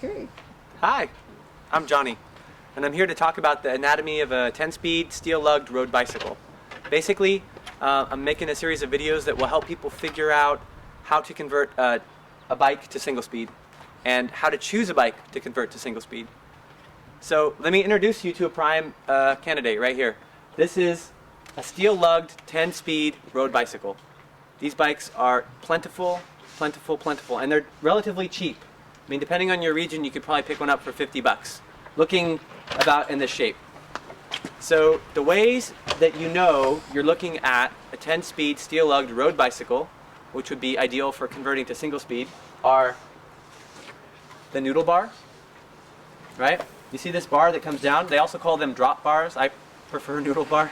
Okay. Hi, I'm Johnny, and I'm here to talk about the anatomy of a 10-speed steel-lugged road bicycle. Basically, I'm making a series of videos that will help people figure out how to convert a bike to single speed and how to choose a bike to convert to single speed. So let me introduce you to a prime candidate right here. This is a steel-lugged 10-speed road bicycle. These bikes are plentiful, and they're relatively cheap. I mean, depending on your region, you could probably pick one up for 50 bucks, looking about in this shape. So the ways that you know you're looking at a 10-speed steel-lugged road bicycle, which would be ideal for converting to single speed, are the noodle bar, right? You see this bar that comes down? They also call them drop bars. I prefer noodle bar.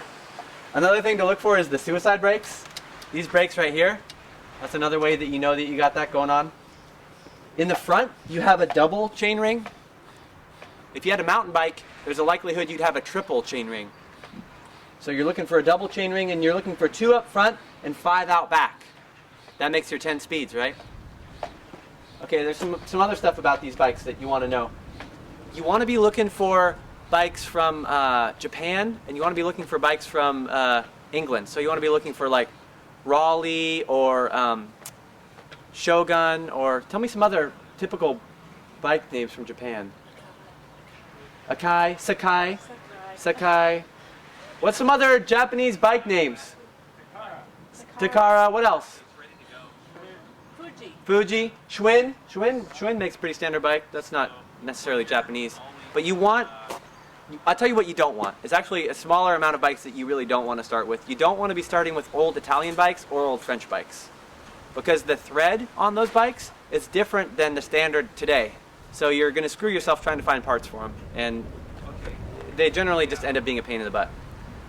Another thing to look for is the suicide brakes. These brakes right here. That's another way that you know that you got that going on. In the front, you have a double chain ring. If you had a mountain bike, there's a likelihood you'd have a triple chain ring. So you're looking for a double chain ring, and you're looking for 2 up front and 5 out back. That makes your 10 speeds, right? Okay, there's some other stuff about these bikes that you want to know. You want to be looking for bikes from Japan, and you want to be looking for bikes from England. So you want to be looking for like Raleigh or Shogun, or tell me some other typical bike names from Japan. Akai, Sakai. What's some other Japanese bike names? Takara. What else? Fuji. Schwinn makes a pretty standard bike. That's not necessarily Japanese. But you want, I'll tell you what you don't want. It's actually a smaller amount of bikes that you really don't want to start with. You don't want to be starting with old Italian bikes or old French bikes, because the thread on those bikes is different than the standard today. So you're going to screw yourself trying to find parts for them, and they generally just end up being a pain in the butt.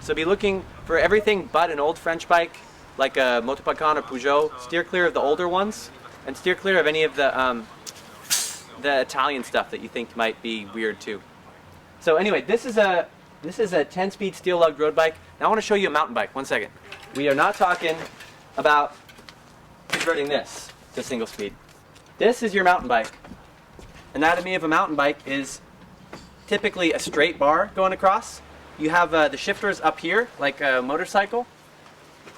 So be looking for everything but an old French bike, like a Motopakkan or Peugeot. Steer clear of the older ones, and steer clear of any of the Italian stuff that you think might be weird too. So anyway, this is a 10-speed steel-lugged road bike. Now I want to show you a mountain bike. One second. We are not talking about converting this to single speed. This is your mountain bike. Anatomy of a mountain bike is typically a straight bar going across. You have the shifters up here, like a motorcycle.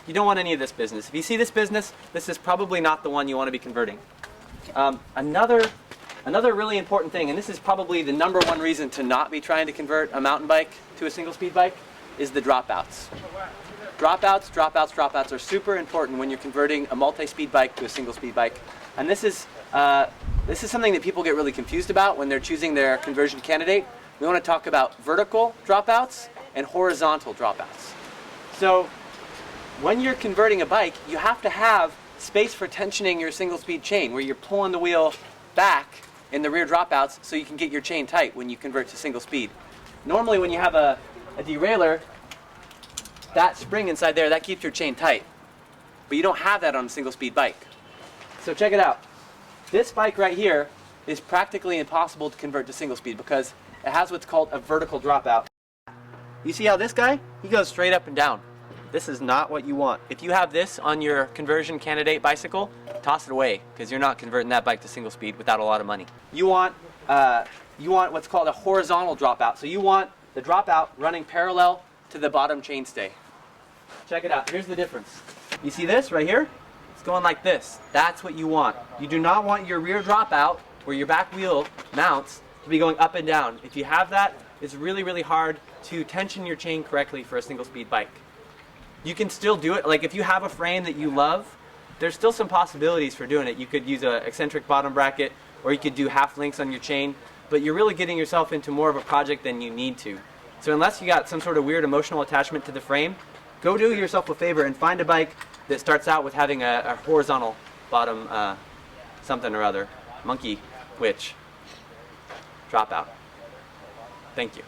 You don't want any of this business. If you see this business, this is probably not the one you want to be converting. Another really important thing, and this is probably the #1 reason to not be trying to convert a mountain bike to a single speed bike, is the dropouts. Dropouts are super important when you're converting a multi-speed bike to a single speed bike. And this is something that people get really confused about when they're choosing their conversion candidate. We want to talk about vertical dropouts and horizontal dropouts. So when you're converting a bike, you have to have space for tensioning your single speed chain, where you're pulling the wheel back in the rear dropouts so you can get your chain tight when you convert to single speed. Normally when you have a derailleur, that spring inside there, that keeps your chain tight. But you don't have that on a single speed bike. So check it out. This bike right here is practically impossible to convert to single speed because it has what's called a vertical dropout. You see how this guy, he goes straight up and down. This is not what you want. If you have this on your conversion candidate bicycle, toss it away, because you're not converting that bike to single speed without a lot of money. You want what's called a horizontal dropout. So you want the dropout running parallel to the bottom chainstay. Check it out. Here's the difference. You see this right here? It's going like this. That's what you want. You do not want your rear dropout, where your back wheel mounts, to be going up and down. If you have that, it's really, really hard to tension your chain correctly for a single speed bike. You can still do it. Like if you have a frame that you love, there's still some possibilities for doing it. You could use an eccentric bottom bracket, or you could do half links on your chain, but you're really getting yourself into more of a project than you need to. So unless you got some sort of weird emotional attachment to the frame, go do yourself a favor and find a bike that starts out with having a horizontal bottom something or other, monkey, witch, dropout. Thank you.